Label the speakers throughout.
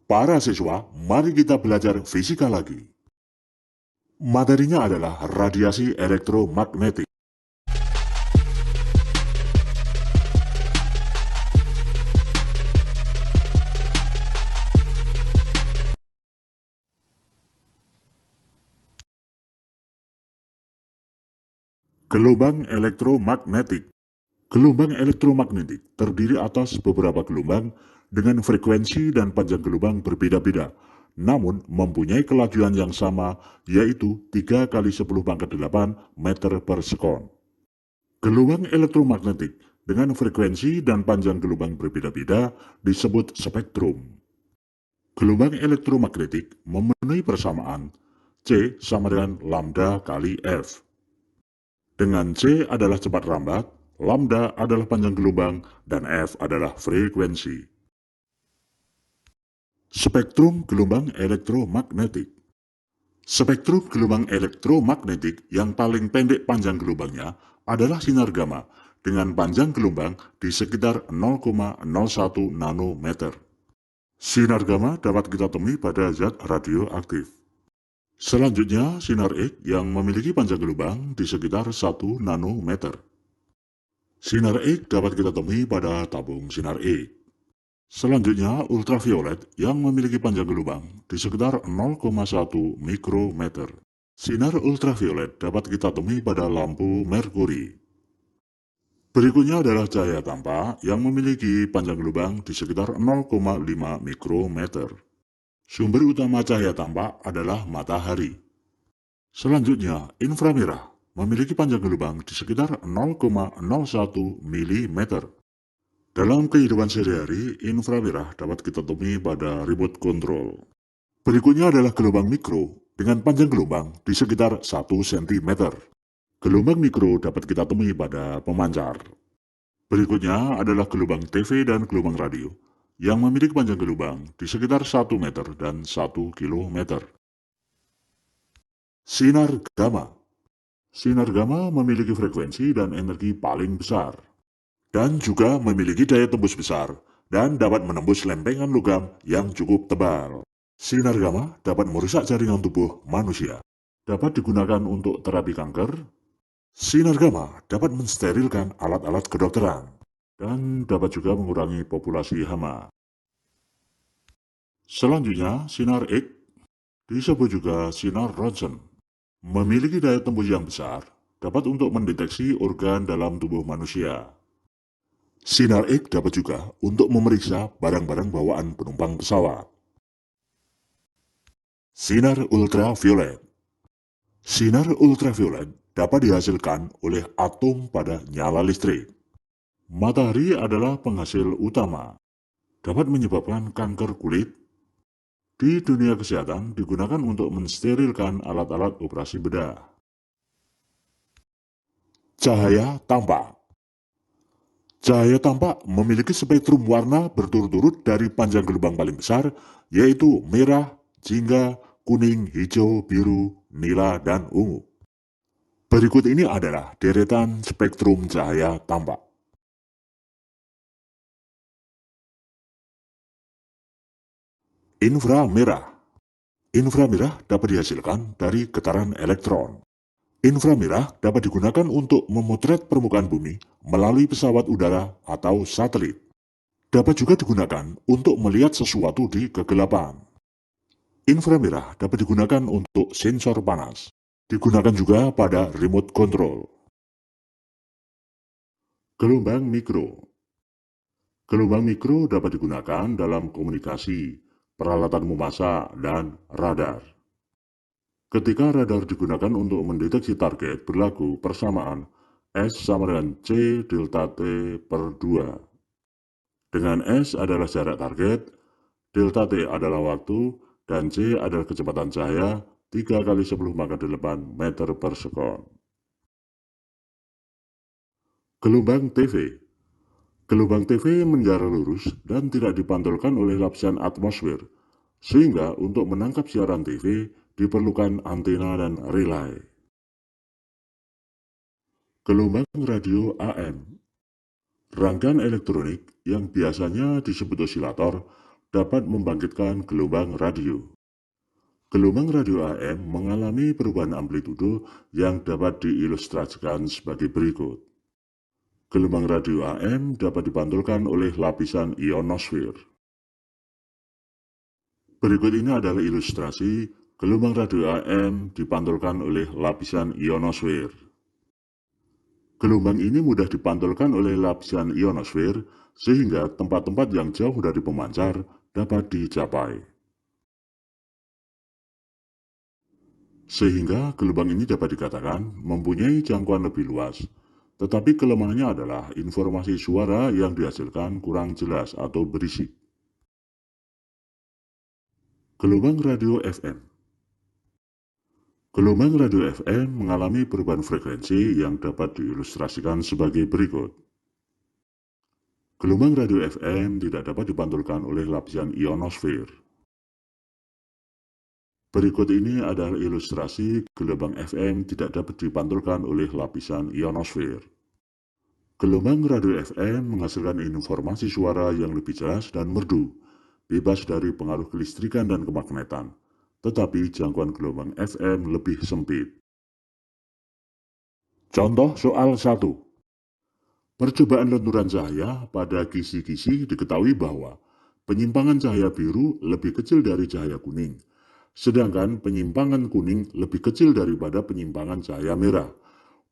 Speaker 1: Para siswa, mari kita belajar fisika lagi. Materinya adalah radiasi elektromagnetik. Gelombang elektromagnetik. Gelombang elektromagnetik terdiri atas beberapa gelombang dengan frekuensi dan panjang gelombang berbeda-beda, namun mempunyai kelajuan yang sama, yaitu 3 kali 10 pangkat 8 meter per sekon. Gelombang elektromagnetik dengan frekuensi dan panjang gelombang berbeda-beda disebut spektrum. Gelombang elektromagnetik memenuhi persamaan C sama dengan lambda kali F. Dengan C adalah cepat rambat, lambda adalah panjang gelombang, dan F adalah frekuensi. Spektrum gelombang elektromagnetik. Spektrum gelombang elektromagnetik yang paling pendek panjang gelombangnya adalah sinar gamma dengan panjang gelombang di sekitar 0,01 nanometer. Sinar gamma dapat kita temui pada zat radioaktif. Selanjutnya, sinar X yang memiliki panjang gelombang di sekitar 1 nanometer. Sinar X dapat kita temui pada tabung sinar X. Selanjutnya, ultraviolet yang memiliki panjang gelombang di sekitar 0,1 mikrometer. Sinar ultraviolet dapat kita temui pada lampu merkuri. Berikutnya adalah cahaya tampak yang memiliki panjang gelombang di sekitar 0,5 mikrometer. Sumber utama cahaya tampak adalah matahari. Selanjutnya, inframerah memiliki panjang gelombang di sekitar 0,01 mm. Dalam kehidupan sehari-hari, inframerah dapat kita temui pada remote control. Berikutnya adalah gelombang mikro dengan panjang gelombang di sekitar 1 cm. Gelombang mikro dapat kita temui pada pemancar. Berikutnya adalah gelombang TV dan gelombang radio yang memiliki panjang gelombang di sekitar 1 meter dan 1 km. Sinar gamma. Sinar gamma memiliki frekuensi dan energi paling besar, dan juga memiliki daya tembus besar, dan dapat menembus lempengan logam yang cukup tebal. Sinar gamma dapat merusak jaringan tubuh manusia, dapat digunakan untuk terapi kanker. Sinar gamma dapat mensterilkan alat-alat kedokteran, dan dapat juga mengurangi populasi hama. Selanjutnya, sinar X disebut juga sinar Roentgen. Memiliki daya tembus yang besar, dapat untuk mendeteksi organ dalam tubuh manusia. Sinar X dapat juga untuk memeriksa barang-barang bawaan penumpang pesawat. Sinar ultraviolet. Sinar ultraviolet dapat dihasilkan oleh atom pada nyala listrik. Matahari adalah penghasil utama. Dapat menyebabkan kanker kulit. Di dunia kesehatan digunakan untuk mensterilkan alat-alat operasi bedah. Cahaya tampak. Cahaya tampak memiliki spektrum warna berturut-turut dari panjang gelombang paling besar, yaitu merah, jingga, kuning, hijau, biru, nila, dan ungu. Berikut ini adalah deretan spektrum cahaya tampak. Inframerah. Inframerah dapat dihasilkan dari getaran elektron. Inframerah dapat digunakan untuk memotret permukaan bumi melalui pesawat udara atau satelit. Dapat juga digunakan untuk melihat sesuatu di kegelapan. Inframerah dapat digunakan untuk sensor panas. Digunakan juga pada remote control. Gelombang mikro. Gelombang mikro dapat digunakan dalam komunikasi, peralatan memasak, dan radar. Ketika radar digunakan untuk mendeteksi target, berlaku persamaan S sama dengan C delta T per 2. Dengan S adalah jarak target, delta T adalah waktu, dan C adalah kecepatan cahaya 3 kali 10 pangkat 8 meter per sekon. Gelombang TV. Gelombang TV menjarah lurus dan tidak dipantulkan oleh lapisan atmosfer, sehingga untuk menangkap siaran TV diperlukan antena dan relay. Gelombang radio AM. Rangkaian elektronik yang biasanya disebut osilator dapat membangkitkan gelombang radio. Gelombang radio AM mengalami perubahan amplitudo yang dapat diilustrasikan sebagai berikut. Gelombang radio AM dapat dipantulkan oleh lapisan ionosfer. Berikut ini adalah ilustrasi gelombang radio AM dipantulkan oleh lapisan ionosfer. Gelombang ini mudah dipantulkan oleh lapisan ionosfer sehingga tempat-tempat yang jauh dari pemancar dapat dicapai. Sehingga gelombang ini dapat dikatakan mempunyai jangkauan lebih luas, tetapi kelemahannya adalah informasi suara yang dihasilkan kurang jelas atau berisik. Gelombang radio FM. Gelombang radio FM mengalami perubahan frekuensi yang dapat diilustrasikan sebagai berikut. Gelombang radio FM tidak dapat dipantulkan oleh lapisan ionosfer. Berikut ini adalah ilustrasi gelombang FM tidak dapat dipantulkan oleh lapisan ionosfer. Gelombang radio FM menghasilkan informasi suara yang lebih jelas dan merdu, bebas dari pengaruh kelistrikan dan kemagnetan, tetapi jangkauan gelombang FM lebih sempit. Contoh soal 1. Percobaan lenturan cahaya pada kisi-kisi diketahui bahwa penyimpangan cahaya biru lebih kecil dari cahaya kuning, sedangkan penyimpangan kuning lebih kecil daripada penyimpangan cahaya merah.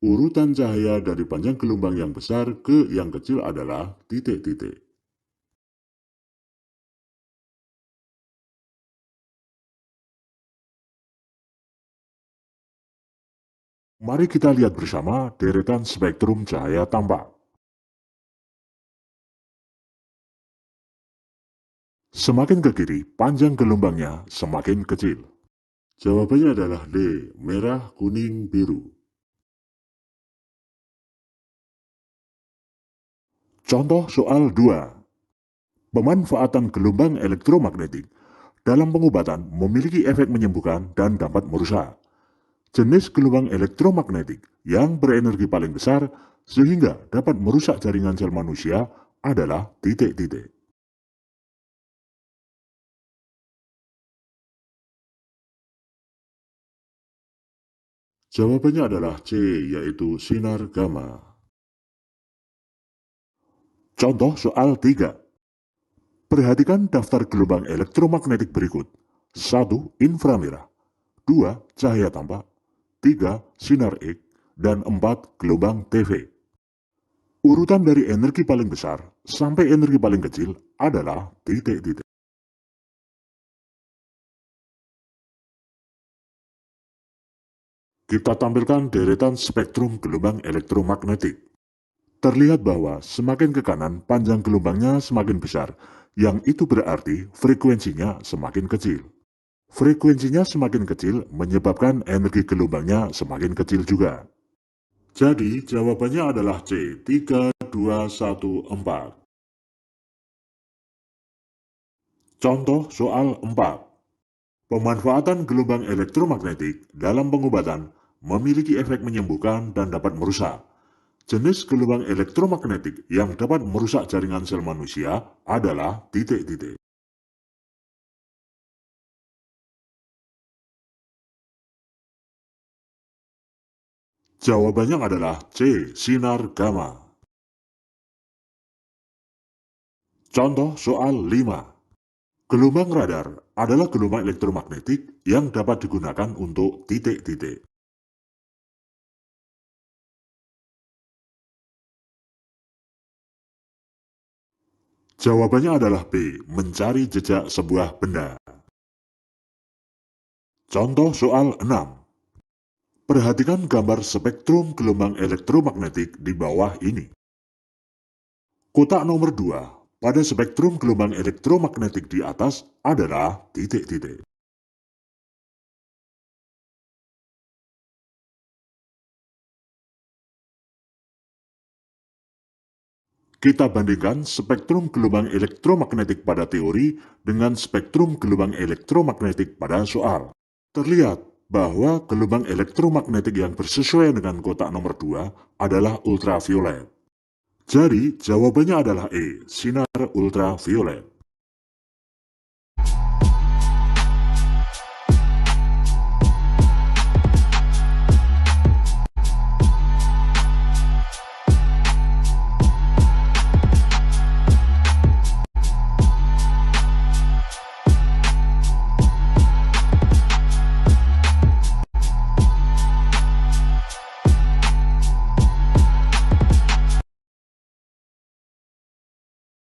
Speaker 1: Urutan cahaya dari panjang gelombang yang besar ke yang kecil adalah titik-titik. Mari kita lihat bersama deretan spektrum cahaya tampak. Semakin ke kiri, panjang gelombangnya semakin kecil. Jawabannya adalah D, merah, kuning, biru. Contoh soal 2. Pemanfaatan gelombang elektromagnetik dalam pengobatan memiliki efek menyembuhkan dan dapat merusak. Jenis gelombang elektromagnetik yang berenergi paling besar sehingga dapat merusak jaringan sel manusia adalah titik-titik. Jawabannya adalah C, yaitu sinar gamma. Contoh soal 3. Perhatikan daftar gelombang elektromagnetik berikut. 1. Inframerah. 2. Cahaya tampak. 3. Sinar X. Dan 4. Gelombang TV. Urutan dari energi paling besar sampai energi paling kecil adalah titik-titik. Kita tampilkan deretan spektrum gelombang elektromagnetik. Terlihat bahwa semakin ke kanan panjang gelombangnya semakin besar, yang itu berarti frekuensinya semakin kecil. Frekuensinya semakin kecil menyebabkan energi gelombangnya semakin kecil juga. Jadi jawabannya adalah C, 3, 2, 1, 4. Contoh soal 4. Pemanfaatan gelombang elektromagnetik dalam pengobatan memiliki efek menyembuhkan dan dapat merusak. Jenis gelombang elektromagnetik yang dapat merusak jaringan sel manusia adalah titik-titik. Jawabannya adalah C, sinar gamma. Contoh soal 5. Gelombang radar adalah gelombang elektromagnetik yang dapat digunakan untuk titik-titik. Jawabannya adalah B, mencari jejak sebuah benda. Contoh soal 6. Perhatikan gambar spektrum gelombang elektromagnetik di bawah ini. Kotak nomor 2 pada spektrum gelombang elektromagnetik di atas adalah titik-titik. Kita bandingkan spektrum gelombang elektromagnetik pada teori dengan spektrum gelombang elektromagnetik pada soal. Terlihat bahwa gelombang elektromagnetik yang bersesuaian dengan kotak nomor 2 adalah ultraviolet. Jadi jawabannya adalah E, sinar ultraviolet.